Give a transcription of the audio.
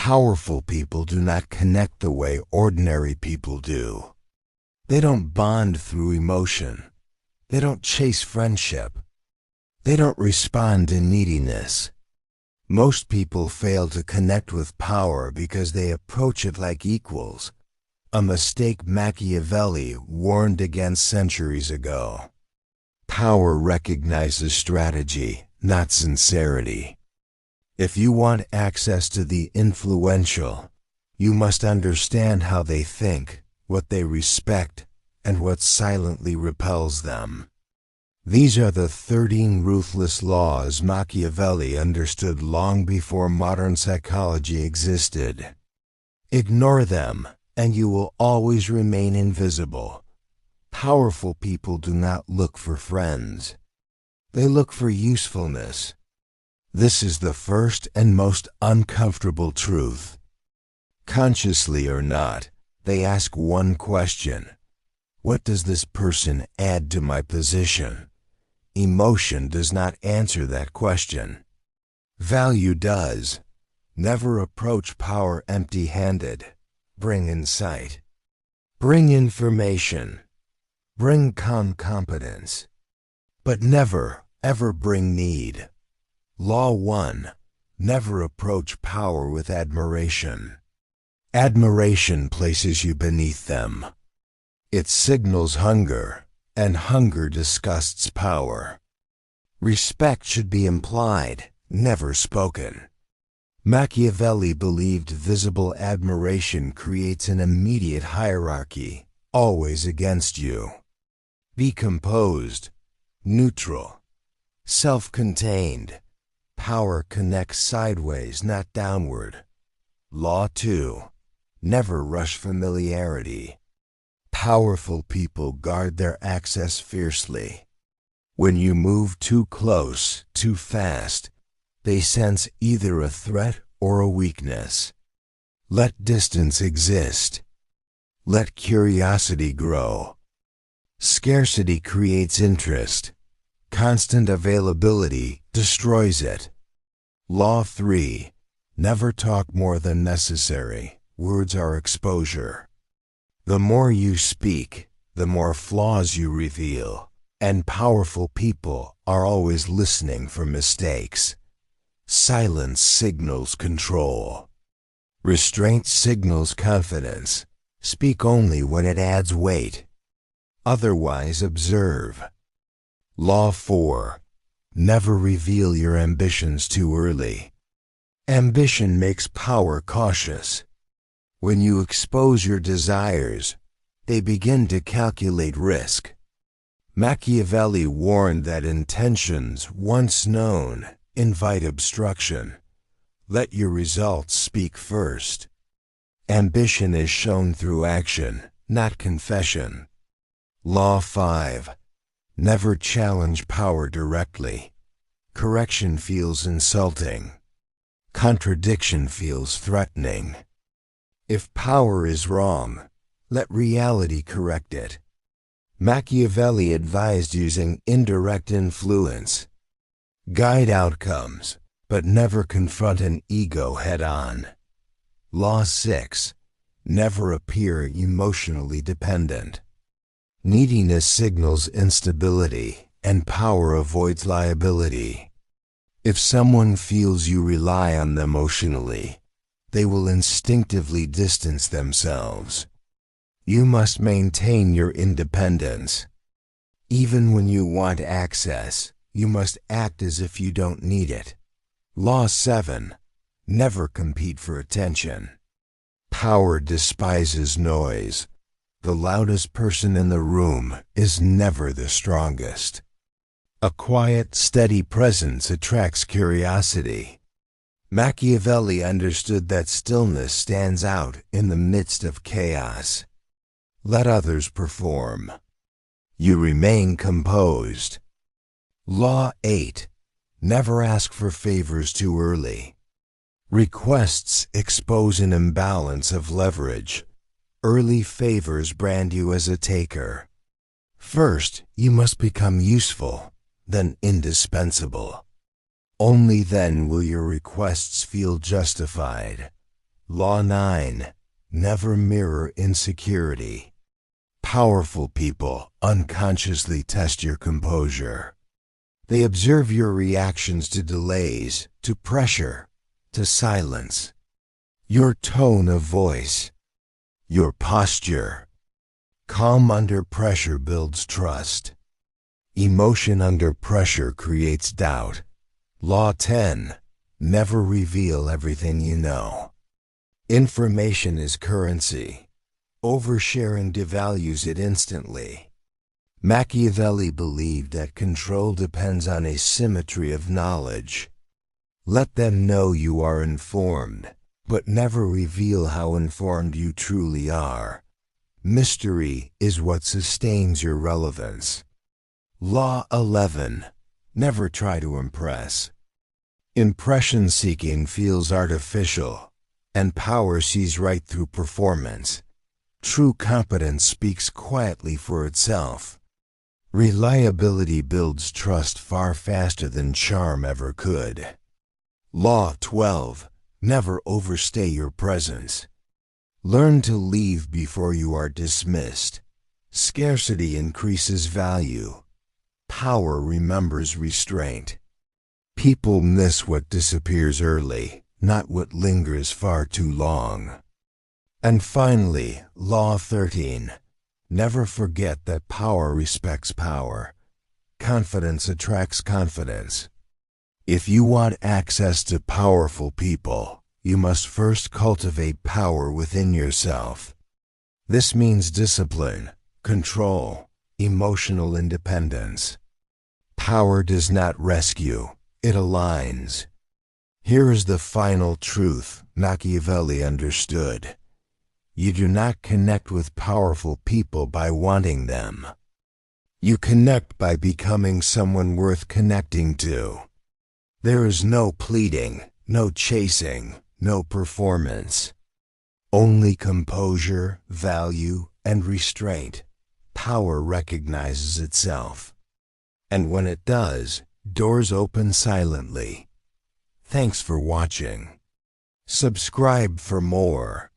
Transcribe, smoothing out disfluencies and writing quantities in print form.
Powerful people do not connect the way ordinary people do. They don't bond through emotion. They don't chase friendship. They don't respond to neediness. Most people fail to connect with power because they approach it like equals, a mistake Machiavelli warned against centuries ago. Power recognizes strategy, not sincerity. If you want access to the influential, you must understand how they think, what they respect, and what silently repels them. These are the 13 ruthless laws Machiavelli understood long before modern psychology existed. Ignore them, and you will always remain invisible. Powerful people do not look for friends. They look for usefulness. This is the first and most uncomfortable truth. Consciously or not, they ask one question. What does this person add to my position? Emotion does not answer that question. Value does. Never approach power empty-handed. Bring insight. Bring information. Bring competence. But never, ever bring need. Law 1. Never approach power with admiration. Admiration places you beneath them. It signals hunger, and hunger disgusts power. Respect should be implied, never spoken. Machiavelli believed visible admiration creates an immediate hierarchy, always against you. Be composed, neutral, self-contained. Power connects sideways, not downward. Law 2. Never rush familiarity. Powerful people guard their access fiercely. When you move too close, too fast, they sense either a threat or a weakness. Let distance exist. Let curiosity grow. Scarcity creates interest. Constant availability destroys it. Law 3. Never talk more than necessary. Words are exposure. The more you speak, the more flaws you reveal, and powerful people are always listening for mistakes. Silence signals control. Restraint signals confidence. Speak only when it adds weight. Otherwise, observe. Law 4. Never reveal your ambitions too early. Ambition makes power cautious. When you expose your desires, they begin to calculate risk. Machiavelli warned that intentions, once known, invite obstruction. Let your results speak first. Ambition is shown through action, not confession. Law 5. Never challenge power directly. Correction feels insulting. Contradiction feels threatening. If power is wrong, let reality correct it. Machiavelli advised using indirect influence. Guide outcomes, but never confront an ego head-on. Law 6. Never appear emotionally dependent. Neediness signals instability, and power avoids liability. If someone feels you rely on them emotionally, they will instinctively distance themselves. You must maintain your independence. Even when you want access, you must act as if you don't need it. Law 7. Never compete for attention. Power despises noise. The loudest person in the room is never the strongest. A quiet, steady presence attracts curiosity. Machiavelli understood that stillness stands out in the midst of chaos. Let others perform. You remain composed. Law 8. Never ask for favors too early. Requests expose an imbalance of leverage. Early favors brand you as a taker. First, you must become useful, then indispensable. Only then will your requests feel justified. Law 9. Never mirror insecurity. Powerful people unconsciously test your composure. They observe your reactions to delays, to pressure, to silence. Your tone of voice. Your posture. Calm under pressure builds trust. Emotion under pressure creates doubt. Law 10. Never reveal everything you know. Information is currency. Oversharing devalues it instantly. Machiavelli believed that control depends on a symmetry of knowledge. Let them know you are informed, but never reveal how informed you truly are. Mystery is what sustains your relevance. Law 11. Never try to impress. Impression seeking feels artificial, and power sees right through performance. True competence speaks quietly for itself. Reliability builds trust far faster than charm ever could. Law 12. Never overstay your presence. Learn to leave before you are dismissed. Scarcity increases value. Power remembers restraint. People miss what disappears early, not what lingers far too long. And finally, Law 13. Never forget that power respects power. Confidence attracts confidence. If you want access to powerful people, you must first cultivate power within yourself. This means discipline, control, emotional independence. Power does not rescue, it aligns. Here is the final truth Machiavelli understood. You do not connect with powerful people by wanting them. You connect by becoming someone worth connecting to. There is no pleading, no chasing, no performance. Only composure, value, and restraint. Power recognizes itself. And when it does, doors open silently. Thanks for watching. Subscribe for more.